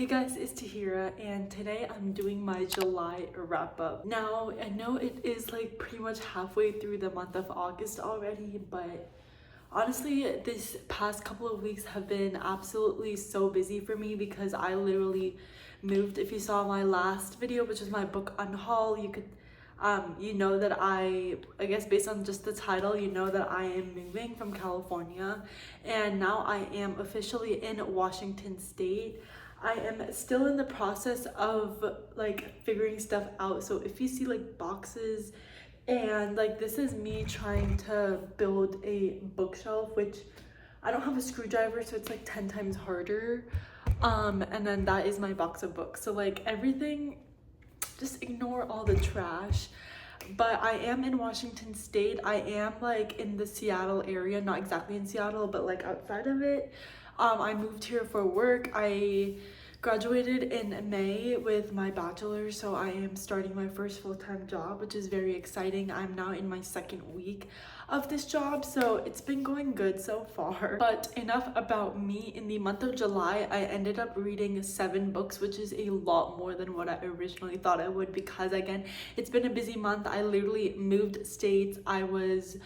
Hey guys, it's Tahira and today I'm doing my July wrap up. Now, I know it is like pretty much halfway through the month of August already, but honestly, this past couple of weeks have been absolutely so busy for me because I literally moved. If you saw my last video, which is my book unhaul, you know that I guess based on just the title, you know that I am moving from California and now I am officially in Washington State. I am still in the process of like figuring stuff out. So if you see like boxes and like this is me trying to build a bookshelf, which I don't have a screwdriver, so it's like 10 times harder. And then that is my box of books. So like everything, just ignore all the trash. But I am in Washington State. I am like in the Seattle area, not exactly in Seattle, but like outside of it. I moved here for work. I graduated in May with my bachelor's, so I am starting my first full-time job, which is very exciting. I'm now in my second week of this job, so it's been going good so far. But enough about me. In the month of July, I ended up reading 7 books, which is a lot more than what I originally thought I would because again, it's been a busy month. I literally moved states. I was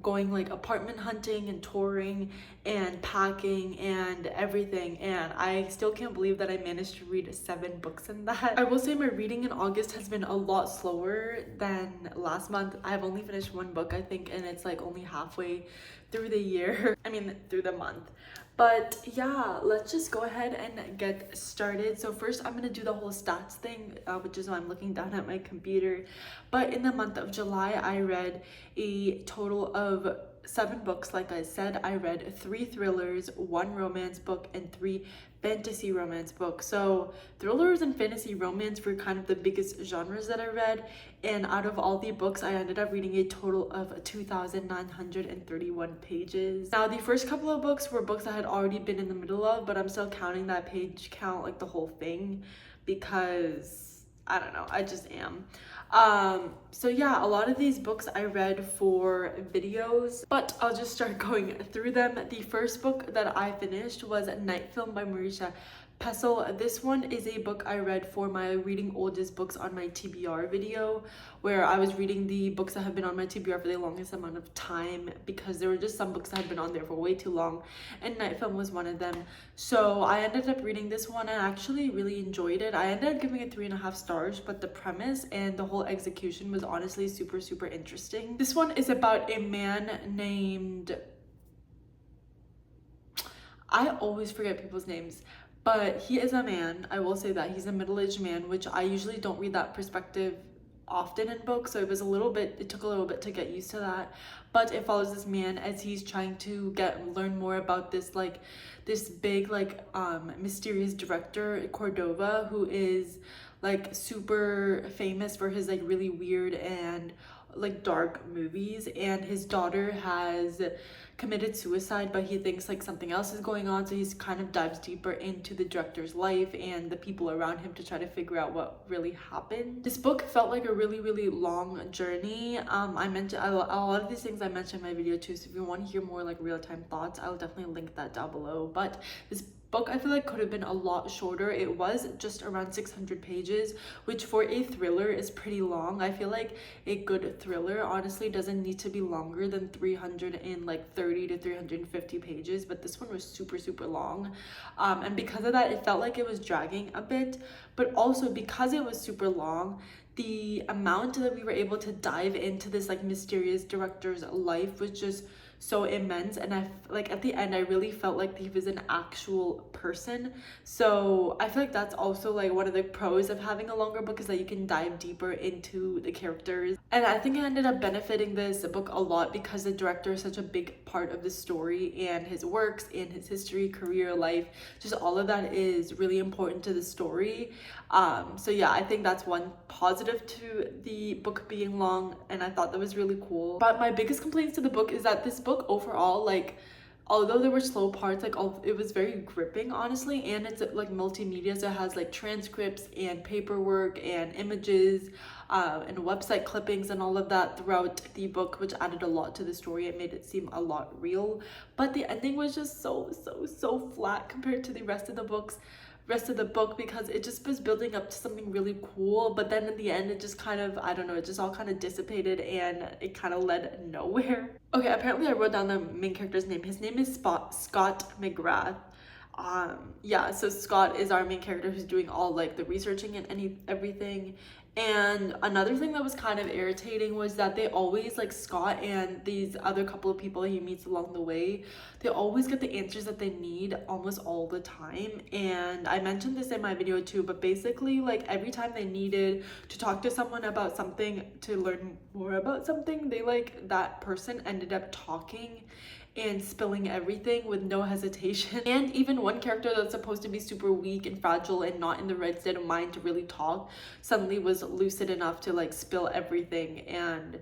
going like apartment hunting and touring and packing and everything, and I still can't believe that I managed to read 7 books in that. I will say my reading in August has been a lot slower than last month. I've only finished 1 book, I think, and it's like only halfway through the year. I mean through the month. But yeah, let's just go ahead and get started. So first I'm gonna do the whole stats thing, which is why I'm looking down at my computer. But in the month of July, I read a total of 7 books. Like I said, I read 3 thrillers, 1 romance book, and 3 fantasy romance books. So thrillers and fantasy romance were kind of the biggest genres that I read, and out of all the books I ended up reading a total of 2,931 pages. Now the first couple of books were books I had already been in the middle of, but I'm still counting that page count like the whole thing because I don't know, I just am. So yeah, a lot of these books I read for videos, but I'll just start going through them. The first book that I finished was Night Film by Marisha Pessl. This one is a book I read for my reading oldest books on my TBR video, where I was reading the books that have been on my TBR for the longest amount of time because there were just some books that had been on there for way too long, and Night Film was one of them. So I ended up reading this one and I actually really enjoyed it. I ended up giving it 3.5 stars, but the premise and the whole execution was honestly super interesting. This one is about a man named, I always forget people's names, but he is a man. I will say that he's a middle-aged man, which I usually don't read that perspective often in books, so it took a little bit to get used to that. But it follows this man as he's trying to learn more about this big mysterious director, Cordova, who is like super famous for his like really weird and like dark movies, and his daughter has committed suicide, but he thinks like something else is going on, so he's kind of dives deeper into the director's life and the people around him to try to figure out what really happened. This book felt like a really long journey. I mentioned a lot of these things I mentioned in my video too, so if you want to hear more like real-time thoughts, I'll definitely link that down below. But this book I feel like could have been a lot shorter. It was just around 600 pages, which for a thriller is pretty long. I feel like a good thriller honestly doesn't need to be longer than 330 to 350 pages, but this one was super long, and because of that it felt like it was dragging a bit. But also because it was super long, the amount that we were able to dive into this like mysterious director's life was just so immense, and at the end I really felt like he was an actual person. So I feel like that's also like one of the pros of having a longer book, is that you can dive deeper into the characters. And I think I ended up benefiting this book a lot because the director is such a big part of the story, and his works and his history, career, life, just all of that is really important to the story. So yeah, I think that's one positive to the book being long, and I thought that was really cool. But my biggest complaints to the book is that this book overall, like, although there were slow parts, like it was very gripping honestly, and it's like multimedia, so it has like transcripts and paperwork and images and website clippings and all of that throughout the book, which added a lot to the story. It made it seem a lot real, but the ending was just so flat compared to the rest of the books. rest of the book because it just was building up to something really cool, but then in the end it just kind of, I don't know, it just all kind of dissipated and it kind of led nowhere. Okay, apparently I wrote down the main character's name. His name is Scott McGrath. Yeah, so Scott is our main character who's doing all like the researching and everything. And another thing that was kind of irritating was that they always, like Scott and these other couple of people he meets along the way, they always get the answers that they need almost all the time. And I mentioned this in my video too, but basically like every time they needed to talk to someone about something, to learn more about something, they like that person ended up talking and spilling everything with no hesitation. And even one character that's supposed to be super weak and fragile and not in the right state of mind to really talk suddenly was lucid enough to like spill everything and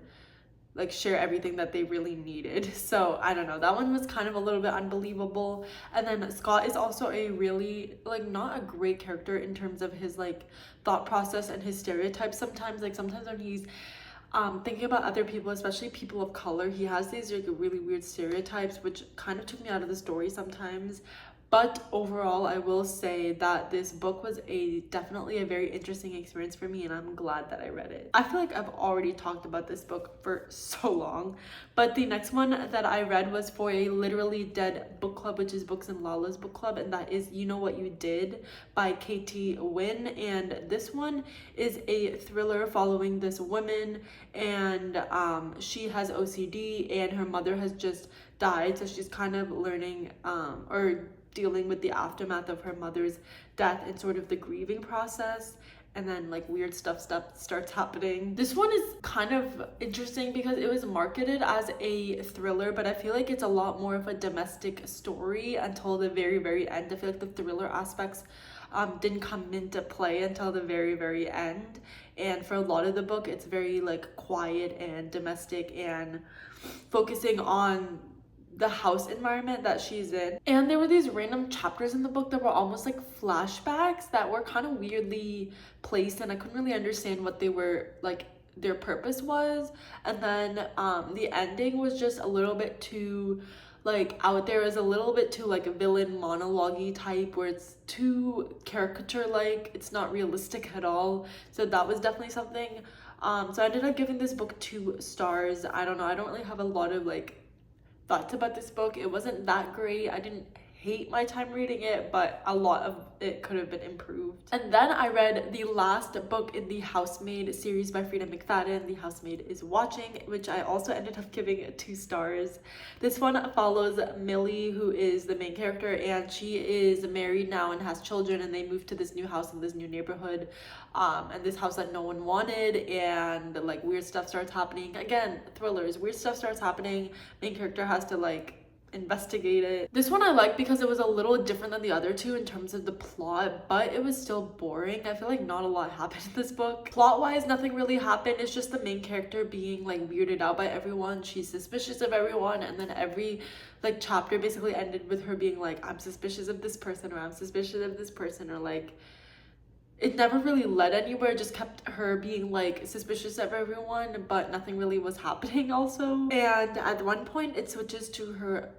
like share everything that they really needed. So I don't know, that one was kind of a little bit unbelievable. And then Scott is also a really like not a great character in terms of his like thought process and his stereotypes. Sometimes when he's thinking about other people, especially people of color, he has these like really weird stereotypes which kind of took me out of the story sometimes. But overall, I will say that this book was definitely a very interesting experience for me, and I'm glad that I read it. I feel like I've already talked about this book for so long, but the next one that I read was for a Literally Dead book club, which is Books and Lala's book club, and that is You Know What You Did by Katie Wynn. And this one is a thriller following this woman, and she has OCD and her mother has just died, so she's kind of learning or dealing with the aftermath of her mother's death and sort of the grieving process, and then like weird stuff starts happening. This one is kind of interesting because it was marketed as a thriller, but I feel like it's a lot more of a domestic story until the very end. I feel like the thriller aspects didn't come into play until the very end, and for a lot of the book it's very like quiet and domestic and focusing on the house environment that she's in. And there were these random chapters in the book that were almost like flashbacks that were kind of weirdly placed, and I couldn't really understand what they were like, their purpose was. And then the ending was just a little bit too like out there, is a little bit too like a villain monologue-y type where it's too caricature like, it's not realistic at all. So that was definitely something. So I ended up giving this book 2 stars. I don't know, I don't really have a lot of like thoughts about this book. It wasn't that great. I didn't hate my time reading it, but a lot of it could have been improved. And then I read the last book in the Housemaid series by Frida McFadden, The Housemaid is Watching, which I also ended up giving 2 stars. This one follows Millie, who is the main character, and she is married now and has children, and they moved to this new house in this new neighborhood, and this house that no one wanted, and like weird stuff starts happening. Again, thrillers, weird stuff starts happening. Main character has to like investigate it. This one I liked because it was a little different than the other 2 in terms of the plot, but it was still boring. I feel like not a lot happened in this book. Plot-wise, nothing really happened. It's just the main character being like weirded out by everyone. She's suspicious of everyone, and then every like chapter basically ended with her being like, I'm suspicious of this person, or I'm suspicious of this person, or like it never really led anywhere. It just kept her being like suspicious of everyone, but nothing really was happening also. And at one point it switches to her,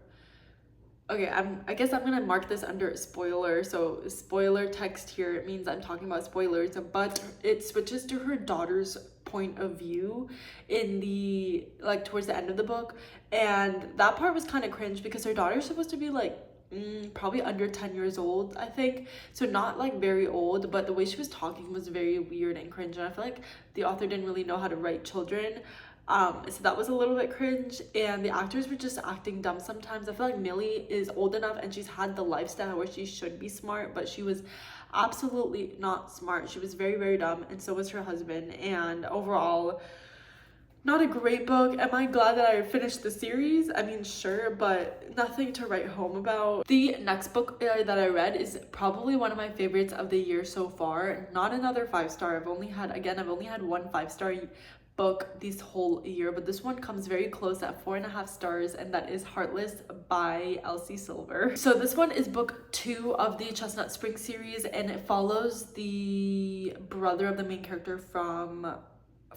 okay, I guess I'm gonna mark this under spoiler. So spoiler text here, it means I'm talking about spoilers, but it switches to her daughter's point of view in the like towards the end of the book, and that part was kind of cringe because her daughter's supposed to be like probably under 10 years old, I think, so not like very old, but the way she was talking was very weird and cringe, and I feel like the author didn't really know how to write children. So that was a little bit cringe, and the actors were just acting dumb sometimes. I feel like Millie is old enough and she's had the lifestyle where she should be smart, but she was absolutely not smart. She was very dumb, and so was her husband. And overall, not a great book. Am I glad that I finished the series? I mean, sure, but nothing to write home about. The next book that I read is probably one of my favorites of the year so far. Not another 5-star. I've only had one 5-star book this whole year, but this one comes very close at 4.5 stars, and that is Heartless by Elsie Silver. So this one is book 2 of the Chestnut Spring series, and it follows the brother of the main character from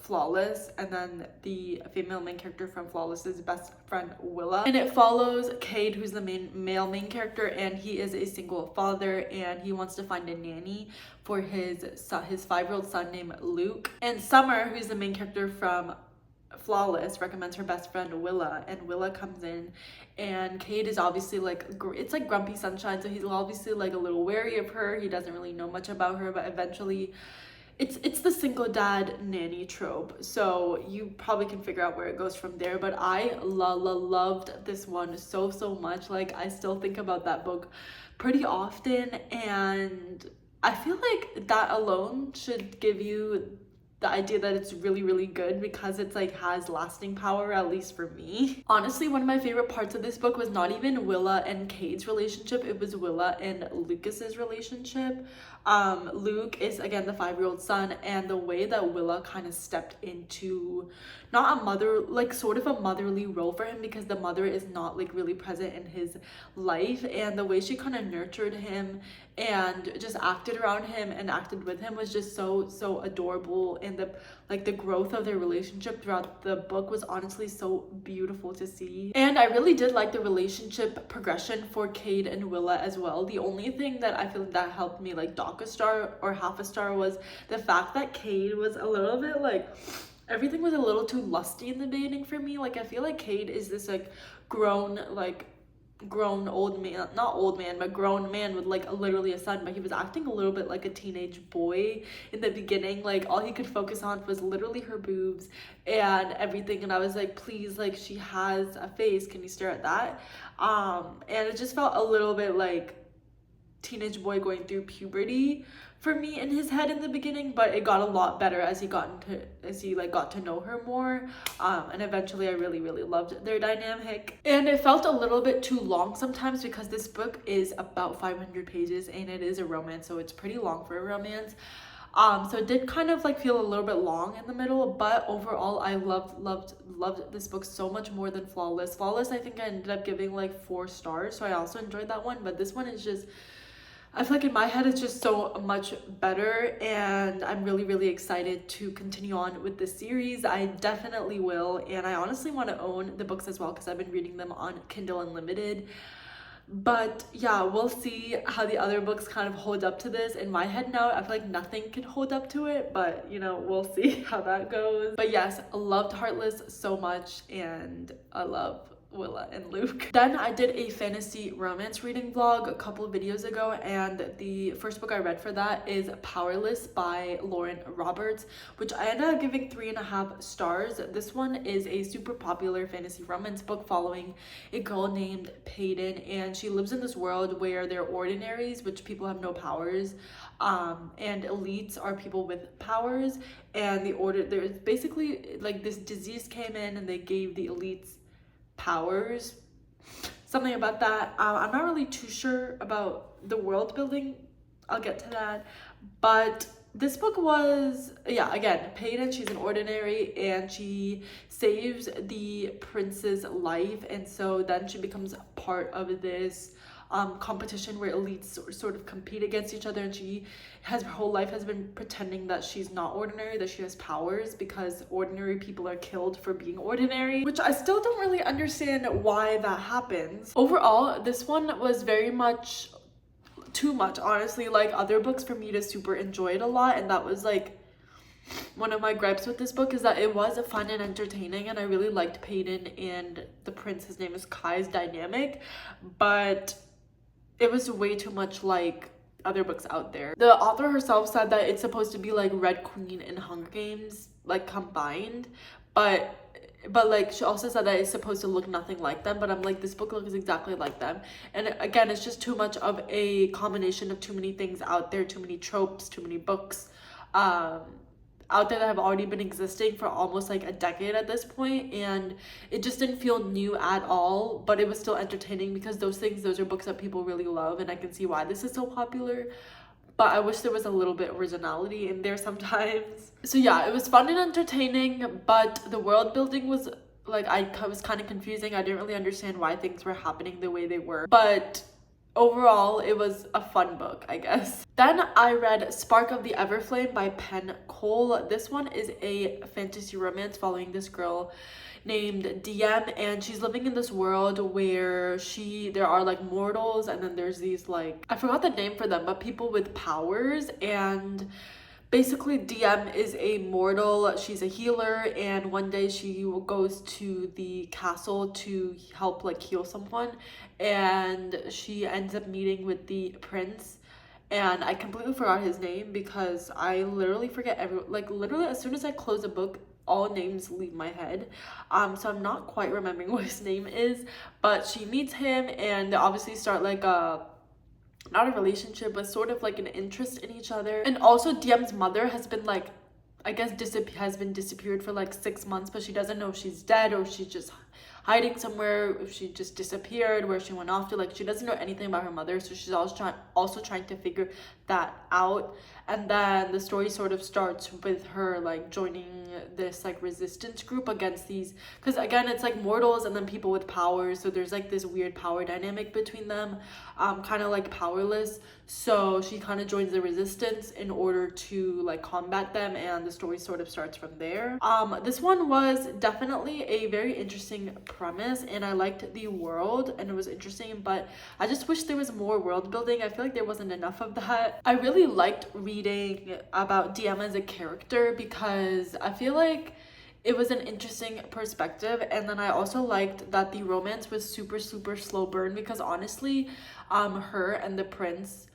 Flawless, and then the female main character from Flawless's best friend Willa. And it follows Cade, who's the male main character, and he is a single father, and he wants to find a nanny for his 5-year-old son named Luke. And Summer, who's the main character from Flawless, recommends her best friend Willa, and Willa comes in, and Cade is obviously like, it's like grumpy sunshine, so he's obviously like a little wary of her. He doesn't really know much about her, but eventually it's the single dad nanny trope, so you probably can figure out where it goes from there. But I loved this one so much. Like, I still think about that book pretty often, and I feel like that alone should give you the idea that it's really good, because it's like has lasting power, at least for me. Honestly, one of my favorite parts of this book was not even Willa and Cade's relationship, it was Willa and Lucas's relationship. Luke is again the 5-year-old son, and the way that Willa kind of stepped into not a mother, like sort of a motherly role for him, because the mother is not like really present in his life, and the way she kind of nurtured him and just acted around him and acted with him was just so adorable. And the growth of their relationship throughout the book was honestly so beautiful to see. And I really did like the relationship progression for Cade and Willa as well. The only thing that I feel that helped me like dock a star or half a star was the fact that Cade was a little bit like, everything was a little too lusty in the beginning for me. Like, I feel like Cade is this like grown old man, not old man, but grown man with like literally a son, but he was acting a little bit like a teenage boy in the beginning. Like, all he could focus on was literally her boobs and everything, and I was like, please, like, she has a face, can you stare at that? And it just felt a little bit like teenage boy going through puberty for me in his head in the beginning, but it got a lot better as he got to know her more, and eventually I really loved their dynamic. And it felt a little bit too long sometimes, because this book is about 500 pages and it is a romance, so it's pretty long for a romance. So it did kind of like feel a little bit long in the middle, but overall I loved this book so much more than Flawless. I think I ended up giving like 4 stars, so I also enjoyed that one, but this one is just, I feel like in my head it's just so much better, and I'm really excited to continue on with this series. I definitely will, and I honestly want to own the books as well, because I've been reading them on Kindle Unlimited. But yeah, we'll see how the other books kind of hold up to this. In my head now, I feel like nothing can hold up to it, but you know, we'll see how that goes. But yes, I loved Heartless so much, and I love Willa and Luke. Then I did a fantasy romance reading vlog a couple of videos ago, and the first book I read for that is Powerless by Lauren Roberts, which I ended up giving 3.5 stars. This one is a super popular fantasy romance book following a girl named Peyton, and she lives in this world where there are ordinaries, which people have no powers, and elites are people with powers, and there's basically like this disease came in and they gave the elites powers, something about that. I'm not really too sure about the world building, I'll get to that, but this book was, yeah, again, Peyton, she's an ordinary, and she saves the prince's life, and so then she becomes part of this competition where elites sort of compete against each other, and her whole life has been pretending that she's not ordinary, that she has powers, because ordinary people are killed for being ordinary, which I still don't really understand why that happens. Overall, this one was very much too much, honestly. Like, other books for me to super enjoy it a lot, and that was like one of my gripes with this book, is that it was fun and entertaining, and I really liked Peyton and the prince, his name is Kai's dynamic, but it was way too much like other books out there. The author herself said that it's supposed to be like Red Queen and Hunger Games like combined, but like she also said that it's supposed to look nothing like them, but I'm like, this book looks exactly like them. And again, it's just too much of a combination of too many things out there, too many tropes, too many books out there that have already been existing for almost like a decade at this point, and it just didn't feel new at all, but it was still entertaining, because those are books that people really love, and I can see why this is so popular. But I wish there was a little bit originality in there sometimes. So yeah, it was fun and entertaining, but the world building was like, I was kind of confusing. I didn't really understand why things were happening the way they were, but overall it was a fun book, I guess. Then I read Spark of the Everflame by Penn Cole. This one is a fantasy romance following this girl named DM, and she's living in this world where there are like mortals, and then there's these, like, I forgot the name for them, but people with powers. And basically DM is a mortal, she's a healer, and one day she goes to the castle to help like heal someone, and she ends up meeting with the prince. And I completely forgot his name because I literally forget literally as soon as I close a book, all names leave my head. So I'm not quite remembering what his name is, but she meets him and they obviously start like not a relationship, but sort of like an interest in each other. And also DM's mother has been like, I guess has been disappeared for like 6 months, but she doesn't know if she's dead or she's just hiding somewhere, if she just disappeared, where she went off to. Like, she doesn't know anything about her mother, so she's also trying to figure that out. And then the story sort of starts with her like joining this like resistance group against these, because again it's like mortals and then people with powers, so there's like this weird power dynamic between them, kind of like powerless. So she kind of joins the resistance in order to like combat them, and the story sort of starts from there. This one was definitely a very interesting premise, and I liked the world and it was interesting, but I just wish there was more world building. I feel like there wasn't enough of that. I really liked reading about DM as a character because I feel like it was an interesting perspective, and then I also liked that the romance was super slow burn, because honestly her and the prince,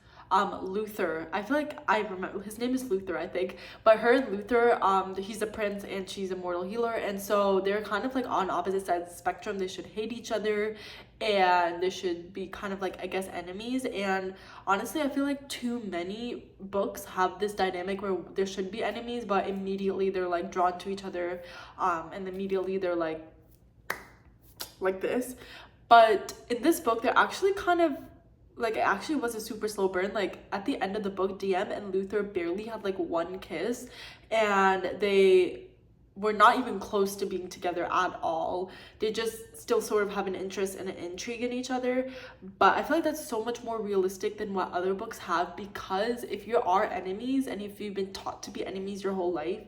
Luther, I feel like I remember his name is Luther, I think, but her and Luther, he's a prince and she's a mortal healer, and so they're kind of like on opposite sides of the spectrum. They should hate each other and they should be kind of like, I guess, enemies. And honestly I feel like too many books have this dynamic where there should be enemies, but immediately they're like drawn to each other, and immediately they're like this. But in this book they're actually kind of like, it actually was a super slow burn. Like at the end of the book, DM and Luther barely had like one kiss, and they were not even close to being together at all. They just still sort of have an interest and an intrigue in each other. But I feel like that's so much more realistic than what other books have, because if you are enemies and if you've been taught to be enemies your whole life,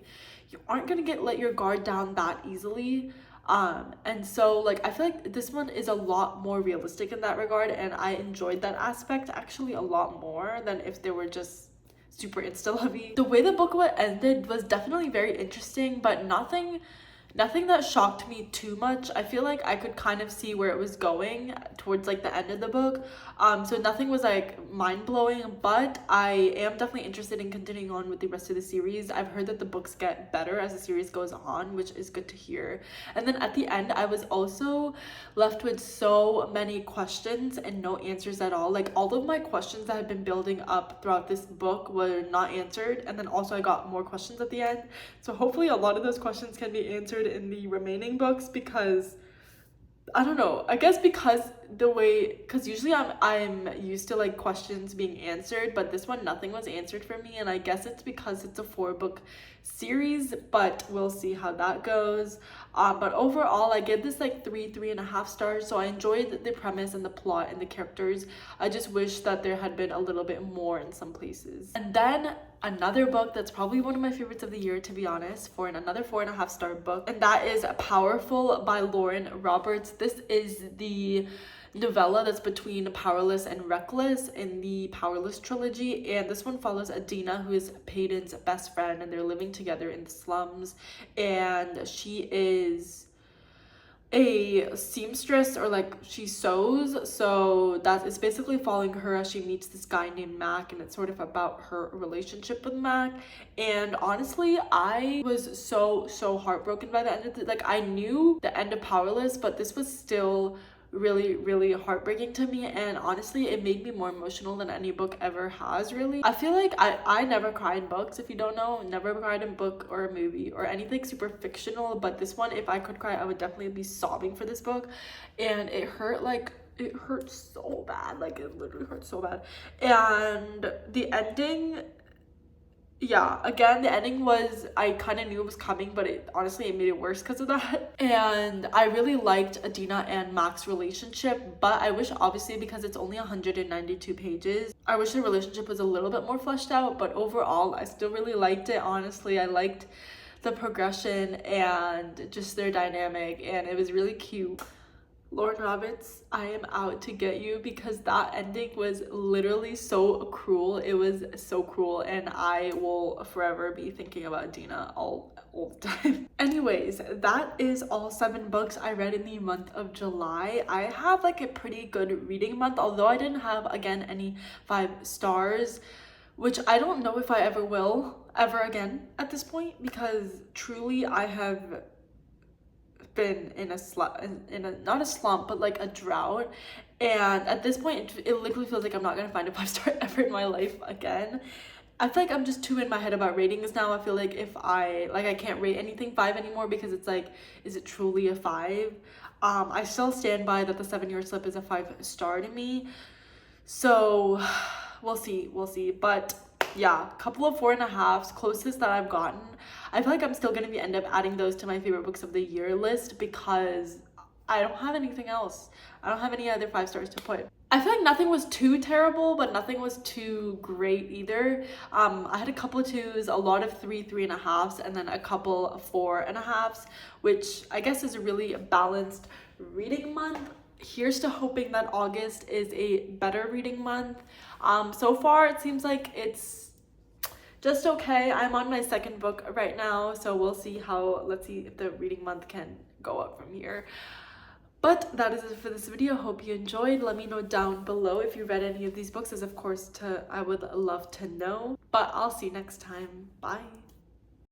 you aren't gonna let your guard down that easily. And so like I feel like this one is a lot more realistic in that regard, and I enjoyed that aspect actually a lot more than if they were just super insta lovey. The way the book ended was definitely very interesting, but nothing that shocked me too much. I feel like I could kind of see where it was going towards like the end of the book. So nothing was like mind-blowing, but I am definitely interested in continuing on with the rest of the series. I've heard that the books get better as the series goes on, which is good to hear. And then at the end I was also left with so many questions and no answers at all. Like all of my questions that had been building up throughout this book were not answered, and then also I got more questions at the end. So hopefully a lot of those questions can be answered in the remaining books, because I don't know, I guess because usually I'm used to like questions being answered, but this one nothing was answered for me, and I guess it's because it's a 4-book series, but we'll see how that goes. But overall I give this like 3.5 stars. So I enjoyed the premise and the plot and the characters. I just wish that there had been a little bit more in some places. And then another book that's probably one of my favorites of the year, to be honest, for another 4.5 star book, and that is Powerful by Lauren Roberts. This is the novella that's between Powerless and Reckless in the Powerless trilogy, and this one follows Adina, who is Peyton's best friend, and they're living together in the slums, and she is a seamstress, or like she sews, so that is basically following her as she meets this guy named Mac, and it's sort of about her relationship with Mac. And honestly I was so heartbroken by the end of like I knew the end of Powerless, but this was still really heartbreaking to me, and honestly it made me more emotional than any book ever has. Really, I feel like I never cry in books. If you don't know, never cried in book or a movie or anything super fictional, but this one, if I could cry, I would definitely be sobbing for this book. And it hurt so bad, like it literally hurt so bad. And the ending, yeah, again, the ending was, I kind of knew it was coming, but honestly it made it worse because of that. And I really liked Adina and Mac's relationship, but I wish, obviously, because it's only 192 pages, I wish the relationship was a little bit more fleshed out. But overall, I still really liked it. Honestly, I liked the progression and just their dynamic, and it was really cute. Lauren Roberts, I am out to get you, because that ending was literally so cruel. It was so cruel, and I will forever be thinking about Dina all the time. Anyways, that is all 7 books I read in the month of July. I had like a pretty good reading month, although I didn't have, again, any 5 stars, which I don't know if I ever will ever again at this point, because truly I have been in a slump, not a slump, but like a drought. And at this point, it literally feels like I'm not gonna find a 5-star ever in my life again. I feel like I'm just too in my head about ratings now. I feel like if I can't rate anything 5 anymore, because it's like, is it truly a 5? I still stand by that the 7-Year Slip is a 5-star to me. So we'll see. But yeah, a couple of 4.5s, closest that I've gotten. I feel like I'm still gonna end up adding those to my favorite books of the year list, because I don't have anything else. I don't have any other 5 stars to put. I feel like nothing was too terrible, but nothing was too great either. I had a couple of 2s, a lot of 3.5s, and then a couple of 4.5s, which I guess is a really balanced reading month. Here's to hoping that August is a better reading month. So far it seems like it's just okay. I'm on my 2nd book right now, so we'll see let's see if the reading month can go up from here. But that is it for this video. Hope you enjoyed. Let me know down below if you read any of these books, as of course I would love to know. But I'll see you next time. Bye.